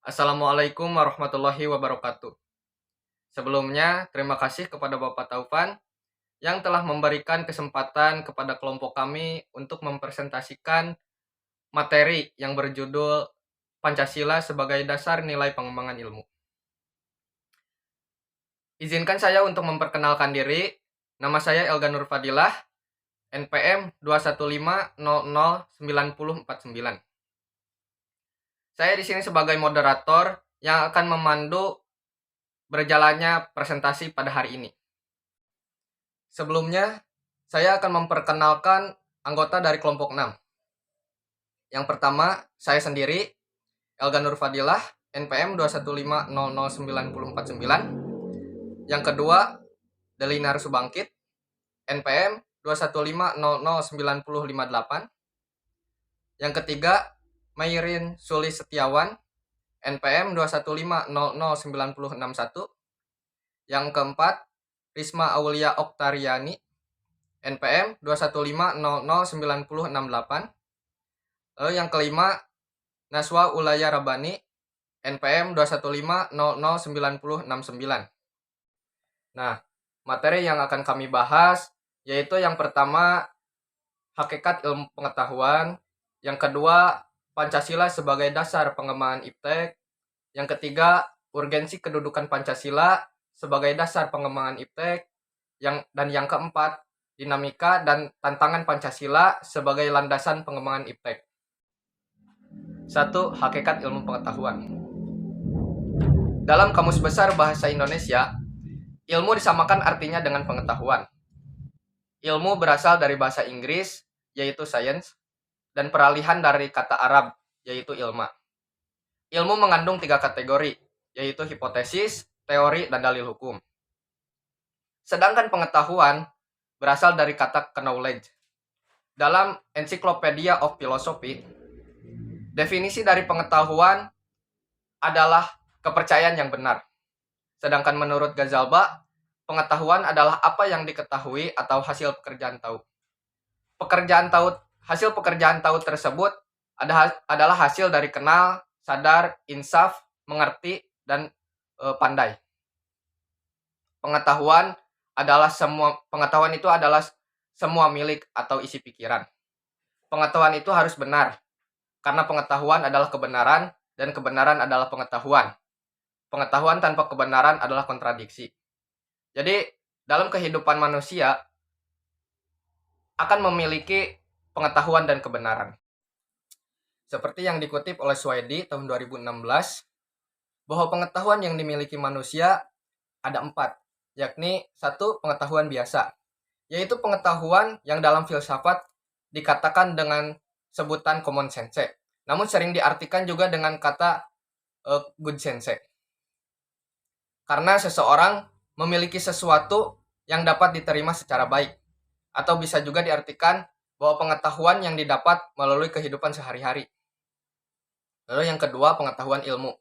Assalamualaikum warahmatullahi wabarakatuh. Sebelumnya, terima kasih kepada Bapak Taufan yang telah memberikan kesempatan kepada kelompok kami untuk mempresentasikan materi yang berjudul Pancasila sebagai dasar nilai pengembangan ilmu. Izinkan saya untuk memperkenalkan diri. Nama saya Elga Nur Fadilah, NPM 215009049. Saya di sini sebagai moderator yang akan memandu berjalannya presentasi pada hari ini. Sebelumnya, saya akan memperkenalkan anggota dari kelompok 6. Yang pertama, saya sendiri, Elga Nur Fadilah, NPM 215009049. Yang kedua, Delinar Subangkit, NPM 215009058. Yang ketiga, Mayrin Sulis Setiawan, NPM 215009061. Yang keempat, Risma Aulia Oktariani, NPM 215009068. Lalu yang kelima, Naswa Ulaya Rabani, NPM 215009069. Nah, materi yang akan kami bahas yaitu yang pertama, hakikat ilmu pengetahuan. Yang kedua, Pancasila sebagai dasar pengembangan iptek. Yang ketiga, urgensi kedudukan Pancasila sebagai dasar pengembangan iptek. Dan yang keempat, dinamika dan tantangan Pancasila sebagai landasan pengembangan iptek. 1. Hakikat ilmu pengetahuan. Dalam Kamus Besar Bahasa Indonesia, ilmu disamakan artinya dengan pengetahuan. Ilmu berasal dari bahasa Inggris, yaitu science, dan peralihan dari kata Arab, yaitu ilma. Ilmu mengandung 3 kategori, yaitu hipotesis, teori, dan dalil hukum. Sedangkan pengetahuan berasal dari kata knowledge. Dalam Encyclopedia of Philosophy, definisi dari pengetahuan adalah kepercayaan yang benar. Sedangkan menurut Ghazalba, pengetahuan adalah apa yang diketahui atau hasil pekerjaan tahu. Hasil pekerjaan tahu tersebut adalah hasil dari kenal, sadar, insaf, mengerti, dan pandai. Pengetahuan itu adalah semua milik atau isi pikiran. Pengetahuan itu harus benar, karena pengetahuan adalah kebenaran dan kebenaran adalah pengetahuan. Pengetahuan tanpa kebenaran adalah kontradiksi. Jadi, dalam kehidupan manusia akan memiliki pengetahuan dan kebenaran. Seperti yang dikutip oleh Swedi tahun 2016, bahwa pengetahuan yang dimiliki manusia ada 4, yakni 1. Pengetahuan biasa, yaitu pengetahuan yang dalam filsafat dikatakan dengan sebutan common sense, namun sering diartikan juga dengan kata good sense. Karena seseorang memiliki sesuatu yang dapat diterima secara baik, atau bisa juga diartikan bahwa pengetahuan yang didapat melalui kehidupan sehari-hari. Lalu yang kedua, pengetahuan ilmu.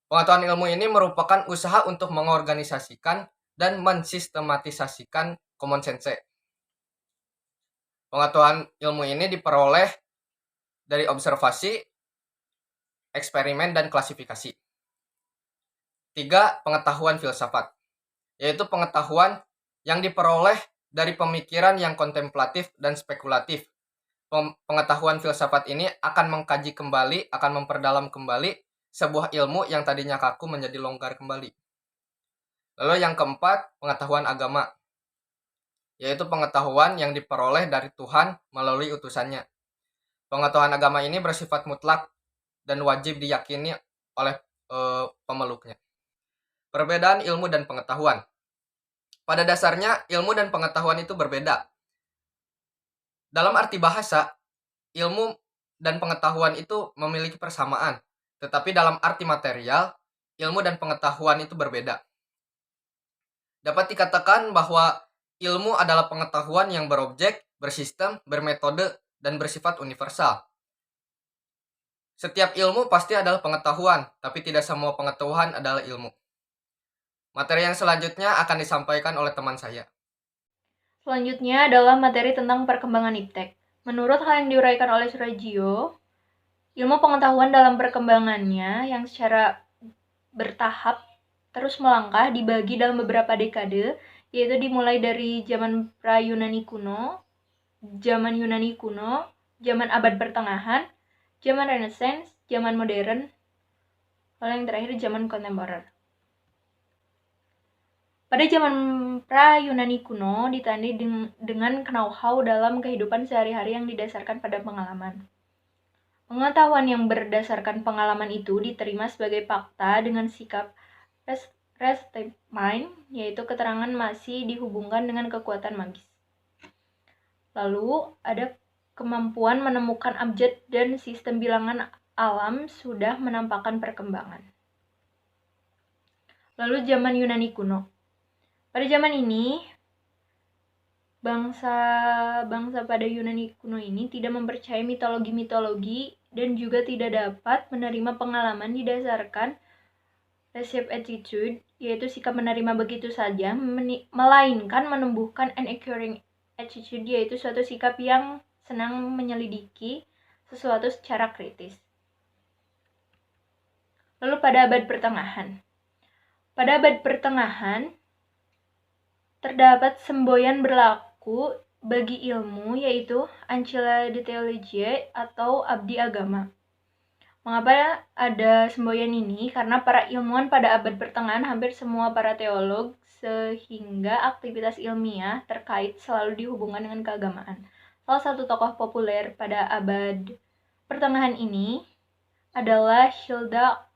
Pengetahuan ilmu ini merupakan usaha untuk mengorganisasikan dan mensistematisasikan common sense. Pengetahuan ilmu ini diperoleh dari observasi, eksperimen, dan klasifikasi. 3. Pengetahuan filsafat, yaitu pengetahuan yang diperoleh dari pemikiran yang kontemplatif dan spekulatif. Pengetahuan filsafat ini akan mengkaji kembali, akan memperdalam kembali sebuah ilmu yang tadinya kaku menjadi longgar kembali. Lalu yang keempat, pengetahuan agama, yaitu pengetahuan yang diperoleh dari Tuhan melalui utusannya. Pengetahuan agama ini bersifat mutlak dan wajib diyakini oleh pemeluknya. Perbedaan ilmu dan pengetahuan. Pada dasarnya, ilmu dan pengetahuan itu berbeda. Dalam arti bahasa, ilmu dan pengetahuan itu memiliki persamaan, tetapi dalam arti material, ilmu dan pengetahuan itu berbeda. Dapat dikatakan bahwa ilmu adalah pengetahuan yang berobjek, bersistem, bermetode, dan bersifat universal. Setiap ilmu pasti adalah pengetahuan, tapi tidak semua pengetahuan adalah ilmu. Materi yang selanjutnya akan disampaikan oleh teman saya. Selanjutnya adalah materi tentang perkembangan iptek. Menurut hal yang diuraikan oleh Surajio, Ilmu pengetahuan dalam perkembangannya yang secara bertahap terus melangkah dibagi dalam beberapa dekade, yaitu dimulai dari zaman pra-Yunani kuno, zaman abad pertengahan, zaman Renaissance, zaman modern, lalu yang terakhir zaman kontemporer. Pada zaman pra-Yunani kuno ditandai dengan know-how dalam kehidupan sehari-hari yang didasarkan pada pengalaman. Pengetahuan yang berdasarkan pengalaman itu diterima sebagai fakta dengan sikap restive mind, yaitu keterangan masih dihubungkan dengan kekuatan magis. Lalu ada kemampuan menemukan abjad dan sistem bilangan alam sudah menampakkan perkembangan. Lalu zaman Yunani kuno. Pada zaman ini, bangsa pada Yunani kuno ini tidak mempercayai mitologi-mitologi dan juga tidak dapat menerima pengalaman didasarkan reserve attitude, yaitu sikap menerima begitu saja, melainkan menumbuhkan an acquiring attitude, yaitu suatu sikap yang senang menyelidiki sesuatu secara kritis. Lalu pada abad pertengahan. Pada abad pertengahan, terdapat semboyan berlaku bagi ilmu, yaitu Ancilla de Theologiae atau abdi agama. Mengapa ada semboyan ini? Karena para ilmuwan pada abad pertengahan hampir semua para teolog, sehingga aktivitas ilmiah terkait selalu dihubungkan dengan keagamaan. Salah satu tokoh populer pada abad pertengahan ini adalah Hilda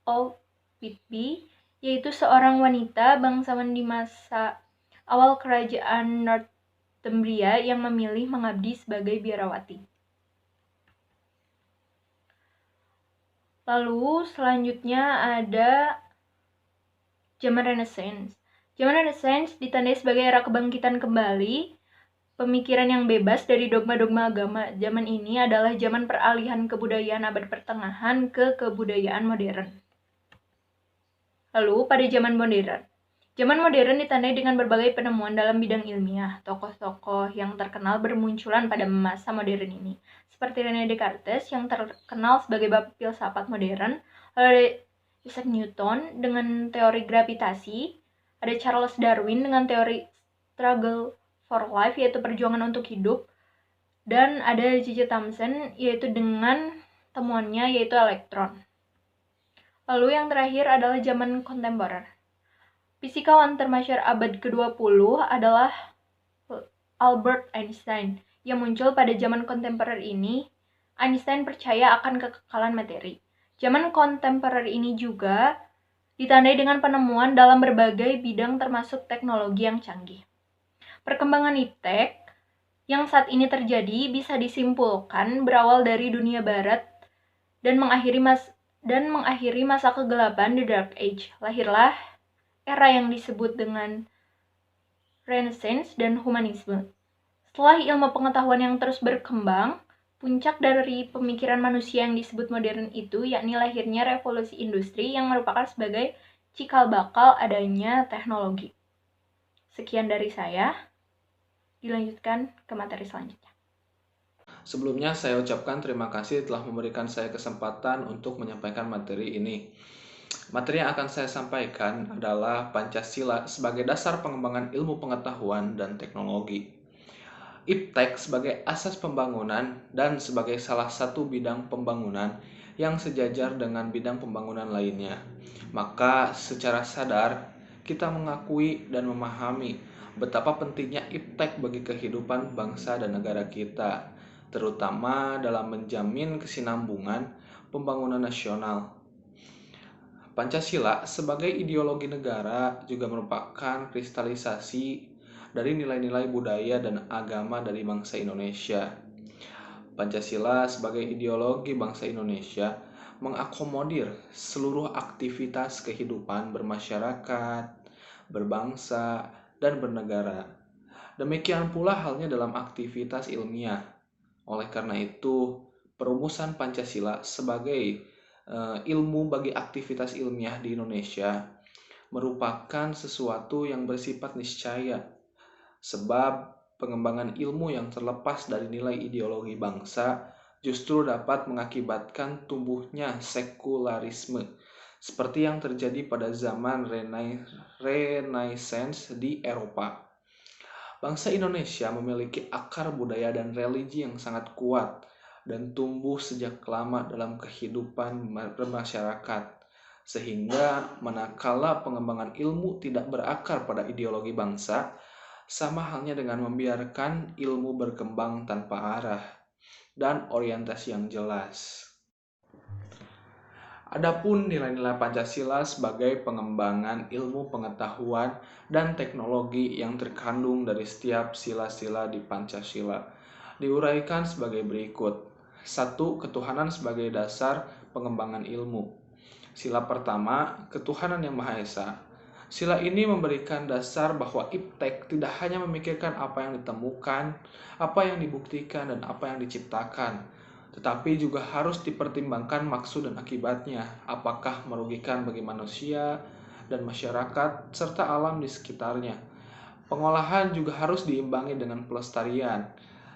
of Whitby, yaitu seorang wanita bangsawan di masa awal kerajaan Northumbria yang memilih mengabdi sebagai biarawati. Lalu selanjutnya ada zaman Renaissance. Zaman Renaissance ditandai sebagai era kebangkitan kembali pemikiran yang bebas dari dogma-dogma agama. Zaman ini adalah zaman peralihan kebudayaan abad pertengahan ke kebudayaan modern. Lalu pada zaman modern. Zaman modern ditandai dengan berbagai penemuan dalam bidang ilmiah. Tokoh-tokoh yang terkenal bermunculan pada masa modern ini. Seperti René Descartes yang terkenal sebagai bapak filsafat modern. Lalu ada Isaac Newton dengan teori gravitasi. Ada Charles Darwin dengan teori struggle for life, yaitu perjuangan untuk hidup. Dan ada J.J. Thomson, yaitu dengan temuannya yaitu elektron. Lalu yang terakhir adalah zaman kontemporer. Fisikawan termasyhur abad ke-20 adalah Albert Einstein yang muncul pada zaman kontemporer ini. Einstein percaya akan kekekalan materi. Zaman kontemporer ini juga ditandai dengan penemuan dalam berbagai bidang termasuk teknologi yang canggih. Perkembangan iptek yang saat ini terjadi bisa disimpulkan berawal dari dunia barat dan mengakhiri masa kegelapan The Dark Age. Lahirlah era yang disebut dengan Renaissance dan Humanisme. Setelah ilmu pengetahuan yang terus berkembang, puncak dari pemikiran manusia yang disebut modern itu yakni lahirnya revolusi industri yang merupakan sebagai cikal bakal adanya teknologi. Sekian dari saya. Dilanjutkan ke materi selanjutnya. Sebelumnya saya ucapkan terima kasih telah memberikan saya kesempatan untuk menyampaikan materi ini. Materi yang akan saya sampaikan adalah Pancasila sebagai dasar pengembangan ilmu pengetahuan dan teknologi. Iptek sebagai asas pembangunan dan sebagai salah satu bidang pembangunan yang sejajar dengan bidang pembangunan lainnya. Maka secara sadar kita mengakui dan memahami betapa pentingnya iptek bagi kehidupan bangsa dan negara kita, terutama dalam menjamin kesinambungan pembangunan nasional. Pancasila sebagai ideologi negara juga merupakan kristalisasi dari nilai-nilai budaya dan agama dari bangsa Indonesia. Pancasila sebagai ideologi bangsa Indonesia mengakomodir seluruh aktivitas kehidupan bermasyarakat, berbangsa, dan bernegara. Demikian pula halnya dalam aktivitas ilmiah. Oleh karena itu, perumusan Pancasila sebagai ilmu bagi aktivitas ilmiah di Indonesia merupakan sesuatu yang bersifat niscaya, sebab pengembangan ilmu yang terlepas dari nilai ideologi bangsa justru dapat mengakibatkan tumbuhnya sekularisme, seperti yang terjadi pada zaman Renaissance di Eropa. Bangsa Indonesia memiliki akar budaya dan religi yang sangat kuat dan tumbuh sejak lama dalam kehidupan bermasyarakat, sehingga manakala pengembangan ilmu tidak berakar pada ideologi bangsa, sama halnya dengan membiarkan ilmu berkembang tanpa arah dan orientasi yang jelas. Adapun nilai-nilai Pancasila sebagai pengembangan ilmu pengetahuan dan teknologi yang terkandung dari setiap sila-sila di Pancasila diuraikan sebagai berikut. 1. Ketuhanan sebagai dasar pengembangan ilmu. Sila pertama, ketuhanan yang Maha Esa. Sila ini memberikan dasar bahwa iptek tidak hanya memikirkan apa yang ditemukan, apa yang dibuktikan, dan apa yang diciptakan, tetapi juga harus dipertimbangkan maksud dan akibatnya, apakah merugikan bagi manusia dan masyarakat serta alam di sekitarnya. Pengolahan juga harus diimbangi dengan pelestarian.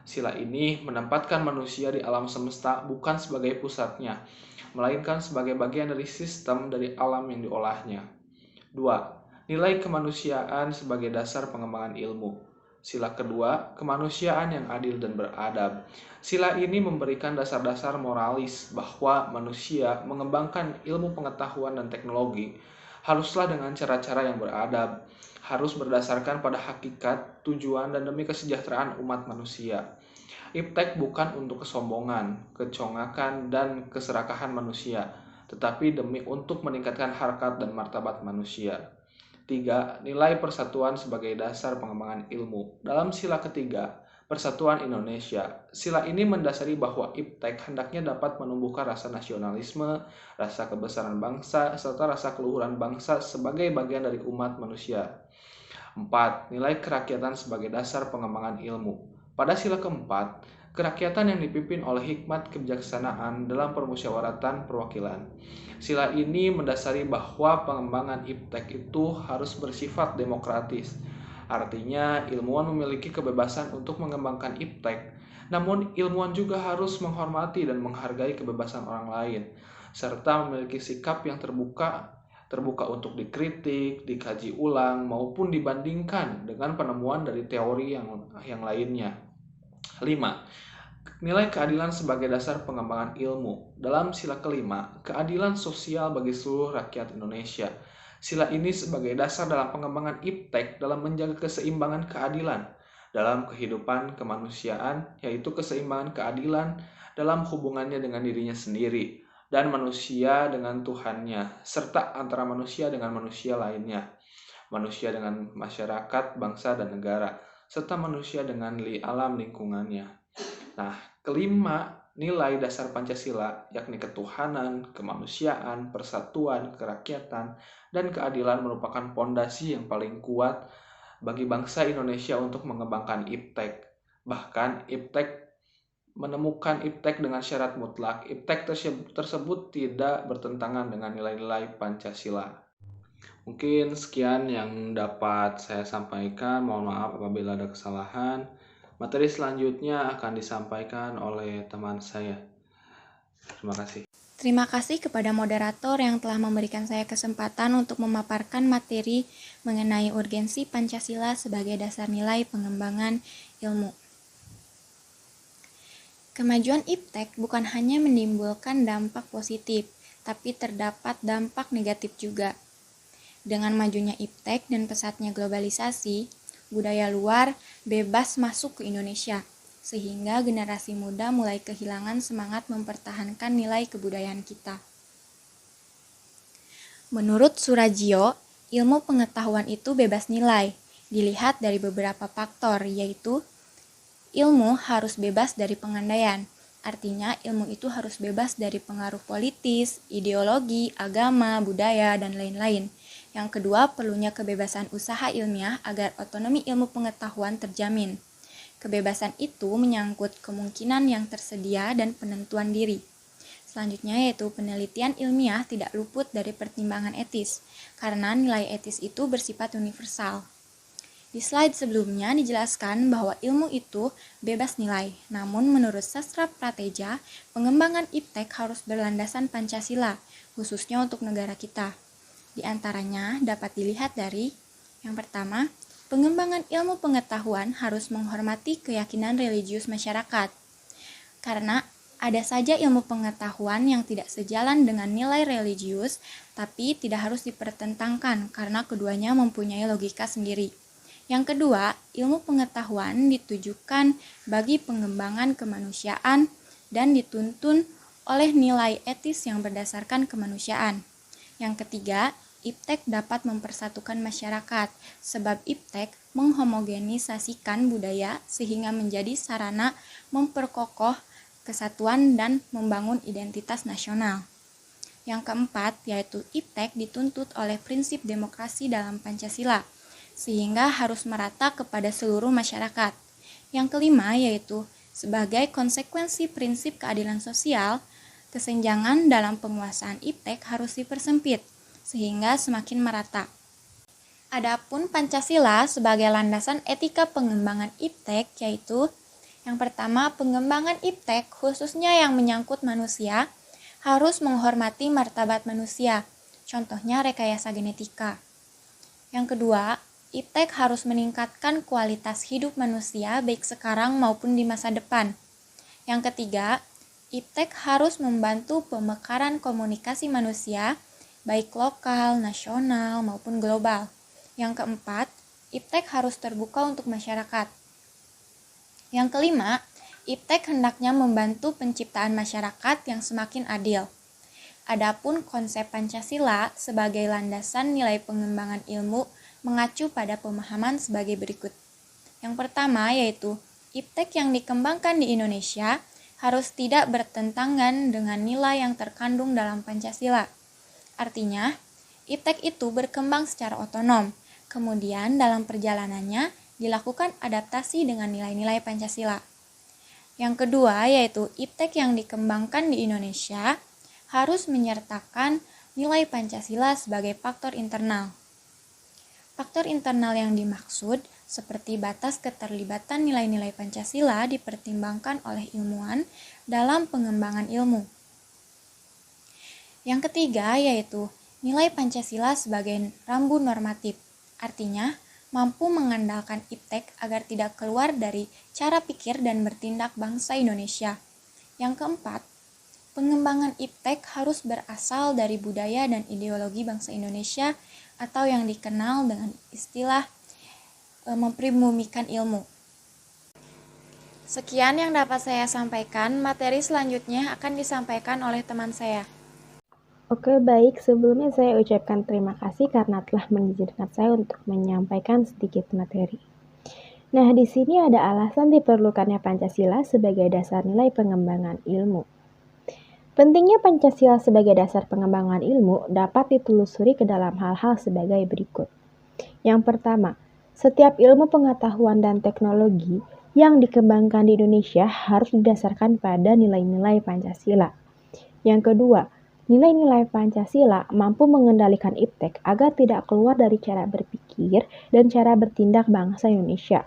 Sila ini menempatkan manusia di alam semesta bukan sebagai pusatnya, melainkan sebagai bagian dari sistem dari alam yang diolahnya. 2. Nilai kemanusiaan sebagai dasar pengembangan ilmu. Sila kedua, kemanusiaan yang adil dan beradab. Sila ini memberikan dasar-dasar moralis bahwa manusia mengembangkan ilmu pengetahuan dan teknologi haruslah dengan cara-cara yang beradab, harus berdasarkan pada hakikat, tujuan, dan demi kesejahteraan umat manusia. Iptek bukan untuk kesombongan, kecongakan, dan keserakahan manusia, tetapi demi untuk meningkatkan harkat dan martabat manusia. 3. Nilai persatuan sebagai dasar pengembangan ilmu. Dalam sila ketiga, Persatuan Indonesia, sila ini mendasari bahwa iptek hendaknya dapat menumbuhkan rasa nasionalisme, rasa kebesaran bangsa, serta rasa keluhuran bangsa sebagai bagian dari umat manusia. 4. Nilai kerakyatan sebagai dasar pengembangan ilmu. Pada sila keempat, kerakyatan yang dipimpin oleh hikmat kebijaksanaan dalam permusyawaratan perwakilan. Sila ini mendasari bahwa pengembangan iptek itu harus bersifat demokratis. Artinya, ilmuwan memiliki kebebasan untuk mengembangkan iptek, namun ilmuwan juga harus menghormati dan menghargai kebebasan orang lain, serta memiliki sikap yang terbuka untuk dikritik, dikaji ulang, maupun dibandingkan dengan penemuan dari teori yang lainnya. 5. Nilai keadilan sebagai dasar pengembangan ilmu. Dalam sila kelima, keadilan sosial bagi seluruh rakyat Indonesia. Sila ini sebagai dasar dalam pengembangan iptek dalam menjaga keseimbangan keadilan dalam kehidupan kemanusiaan, yaitu keseimbangan keadilan dalam hubungannya dengan dirinya sendiri dan manusia dengan Tuhannya, serta antara manusia dengan manusia lainnya, manusia dengan masyarakat, bangsa, dan negara, serta manusia dengan alam lingkungannya. Nah, kelima, nilai dasar Pancasila, yakni ketuhanan, kemanusiaan, persatuan, kerakyatan, dan keadilan merupakan pondasi yang paling kuat bagi bangsa Indonesia untuk mengembangkan iptek. Bahkan, menemukan iptek dengan syarat mutlak. Iptek tersebut tidak bertentangan dengan nilai-nilai Pancasila. Mungkin sekian yang dapat saya sampaikan. Mohon maaf apabila ada kesalahan. Materi selanjutnya akan disampaikan oleh teman saya. Terima kasih. Terima kasih kepada moderator yang telah memberikan saya kesempatan untuk memaparkan materi mengenai urgensi Pancasila sebagai dasar nilai pengembangan ilmu. Kemajuan iptek bukan hanya menimbulkan dampak positif, tapi terdapat dampak negatif juga. Dengan majunya iptek dan pesatnya globalisasi, budaya luar bebas masuk ke Indonesia, sehingga generasi muda mulai kehilangan semangat mempertahankan nilai kebudayaan kita. Menurut Surajio, ilmu pengetahuan itu bebas nilai, dilihat dari beberapa faktor, yaitu ilmu harus bebas dari pengandaian. Artinya ilmu itu harus bebas dari pengaruh politis, ideologi, agama, budaya, dan lain-lain. Yang kedua, perlunya kebebasan usaha ilmiah agar otonomi ilmu pengetahuan terjamin. Kebebasan itu menyangkut kemungkinan yang tersedia dan penentuan diri. Selanjutnya yaitu penelitian ilmiah tidak luput dari pertimbangan etis, karena nilai etis itu bersifat universal. Di slide sebelumnya dijelaskan bahwa ilmu itu bebas nilai, namun menurut sastra prateja, pengembangan iptek harus berlandasan Pancasila, khususnya untuk negara kita. Di antaranya dapat dilihat dari yang pertama, pengembangan ilmu pengetahuan harus menghormati keyakinan religius masyarakat. Karena ada saja ilmu pengetahuan yang tidak sejalan dengan nilai religius, tapi tidak harus dipertentangkan karena keduanya mempunyai logika sendiri. Yang kedua, ilmu pengetahuan ditujukan bagi pengembangan kemanusiaan dan dituntun oleh nilai etis yang berdasarkan kemanusiaan. Yang ketiga, iptek dapat mempersatukan masyarakat, sebab iptek menghomogenisasikan budaya sehingga menjadi sarana memperkokoh kesatuan dan membangun identitas nasional. Yang keempat, yaitu iptek dituntut oleh prinsip demokrasi dalam Pancasila, sehingga harus merata kepada seluruh masyarakat. Yang kelima, yaitu sebagai konsekuensi prinsip keadilan sosial, kesenjangan dalam penguasaan iptek harus dipersempit, sehingga semakin merata. Adapun Pancasila sebagai landasan etika pengembangan iptek, yaitu yang pertama, pengembangan iptek khususnya yang menyangkut manusia harus menghormati martabat manusia, contohnya rekayasa genetika. Yang kedua, iptek harus meningkatkan kualitas hidup manusia baik sekarang maupun di masa depan. Yang ketiga, iptek harus membantu pemekaran komunikasi manusia baik lokal, nasional, maupun global. Yang keempat, iptek harus terbuka untuk masyarakat. Yang kelima, iptek hendaknya membantu penciptaan masyarakat yang semakin adil. Adapun konsep Pancasila sebagai landasan nilai pengembangan ilmu mengacu pada pemahaman sebagai berikut. Yang pertama yaitu iptek yang dikembangkan di Indonesia harus tidak bertentangan dengan nilai yang terkandung dalam Pancasila. Artinya, iptek itu berkembang secara otonom, kemudian dalam perjalanannya dilakukan adaptasi dengan nilai-nilai Pancasila. Yang kedua yaitu iptek yang dikembangkan di Indonesia harus menyertakan nilai Pancasila sebagai faktor internal. Faktor internal yang dimaksud seperti batas keterlibatan nilai-nilai Pancasila dipertimbangkan oleh ilmuwan dalam pengembangan ilmu. Yang ketiga yaitu nilai Pancasila sebagai rambu normatif, artinya mampu mengandalkan iptek agar tidak keluar dari cara pikir dan bertindak bangsa Indonesia. Yang keempat, pengembangan iptek harus berasal dari budaya dan ideologi bangsa Indonesia atau yang dikenal dengan istilah memprimumikan ilmu. Sekian yang dapat saya sampaikan, materi selanjutnya akan disampaikan oleh teman saya. Oke, baik. Sebelumnya saya ucapkan terima kasih karena telah mengizinkan saya untuk menyampaikan sedikit materi. Nah, di sini ada alasan diperlukannya Pancasila sebagai dasar nilai pengembangan ilmu. Pentingnya Pancasila sebagai dasar pengembangan ilmu dapat ditelusuri ke dalam hal-hal sebagai berikut. Yang pertama, setiap ilmu pengetahuan dan teknologi yang dikembangkan di Indonesia harus didasarkan pada nilai-nilai Pancasila. Yang kedua, nilai-nilai Pancasila mampu mengendalikan iptek agar tidak keluar dari cara berpikir dan cara bertindak bangsa Indonesia.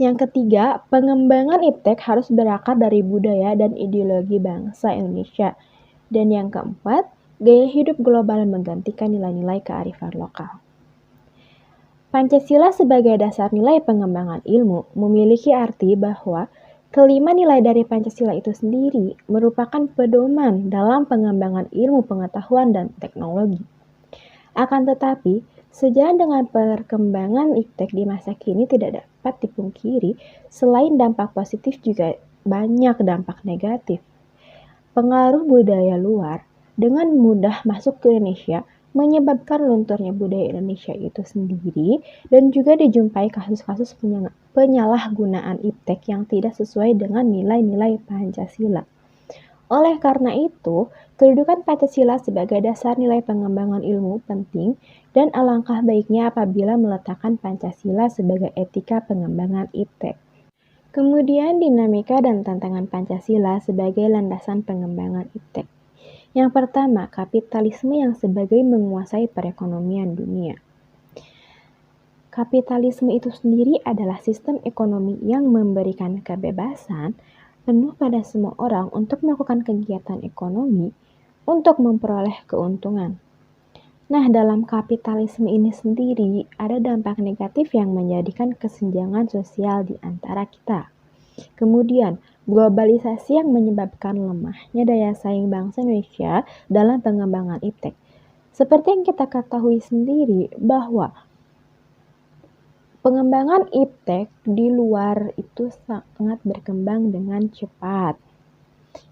Yang ketiga, pengembangan iptek harus berakar dari budaya dan ideologi bangsa Indonesia. Dan yang keempat, gaya hidup global menggantikan nilai-nilai kearifan lokal. Pancasila sebagai dasar nilai pengembangan ilmu memiliki arti bahwa kelima nilai dari Pancasila itu sendiri merupakan pedoman dalam pengembangan ilmu pengetahuan dan teknologi. Akan tetapi, sejalan dengan perkembangan iptek di masa kini tidak dapat dipungkiri, selain dampak positif juga banyak dampak negatif. Pengaruh budaya luar dengan mudah masuk ke Indonesia menyebabkan lunturnya budaya Indonesia itu sendiri dan juga dijumpai kasus-kasus penyalahgunaan iptek yang tidak sesuai dengan nilai-nilai Pancasila. Oleh karena itu, kedudukan Pancasila sebagai dasar nilai pengembangan ilmu penting dan alangkah baiknya apabila meletakkan Pancasila sebagai etika pengembangan iptek. Kemudian dinamika dan tantangan Pancasila sebagai landasan pengembangan iptek. Yang pertama, kapitalisme yang sebagai menguasai perekonomian dunia. Kapitalisme itu sendiri adalah sistem ekonomi yang memberikan kebebasan penuh pada semua orang untuk melakukan kegiatan ekonomi untuk memperoleh keuntungan. Nah, dalam kapitalisme ini sendiri ada dampak negatif yang menjadikan kesenjangan sosial di antara kita. Kemudian, globalisasi yang menyebabkan lemahnya daya saing bangsa Indonesia dalam pengembangan iptek. Seperti yang kita ketahui sendiri bahwa pengembangan iptek di luar itu sangat berkembang dengan cepat.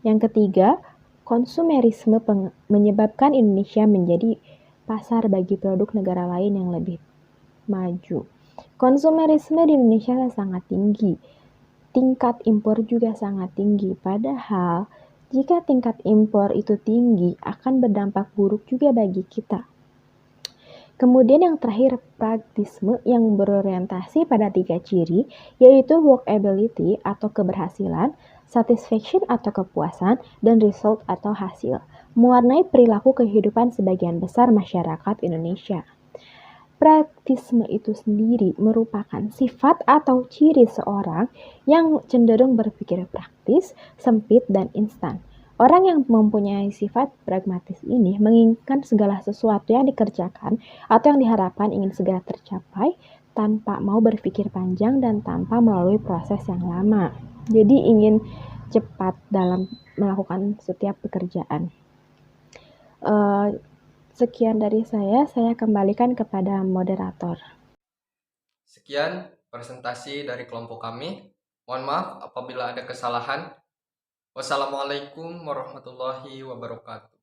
Yang ketiga, konsumerisme menyebabkan Indonesia menjadi pasar bagi produk negara lain yang lebih maju. Konsumerisme di Indonesia sangat tinggi. Tingkat impor juga sangat tinggi. Padahal, jika tingkat impor itu tinggi, akan berdampak buruk juga bagi kita. Kemudian yang terakhir, pragmatisme yang berorientasi pada 3 ciri, yaitu workability atau keberhasilan, satisfaction atau kepuasan, dan result atau hasil, mewarnai perilaku kehidupan sebagian besar masyarakat Indonesia. Pragmatisme itu sendiri merupakan sifat atau ciri seorang yang cenderung berpikir praktis, sempit, dan instan. Orang yang mempunyai sifat pragmatis ini menginginkan segala sesuatu yang dikerjakan atau yang diharapkan ingin segera tercapai tanpa mau berpikir panjang dan tanpa melalui proses yang lama. Jadi ingin cepat dalam melakukan setiap pekerjaan. Sekian dari saya kembalikan kepada moderator. Sekian presentasi dari kelompok kami. Mohon maaf apabila ada kesalahan. Wassalamualaikum warahmatullahi wabarakatuh.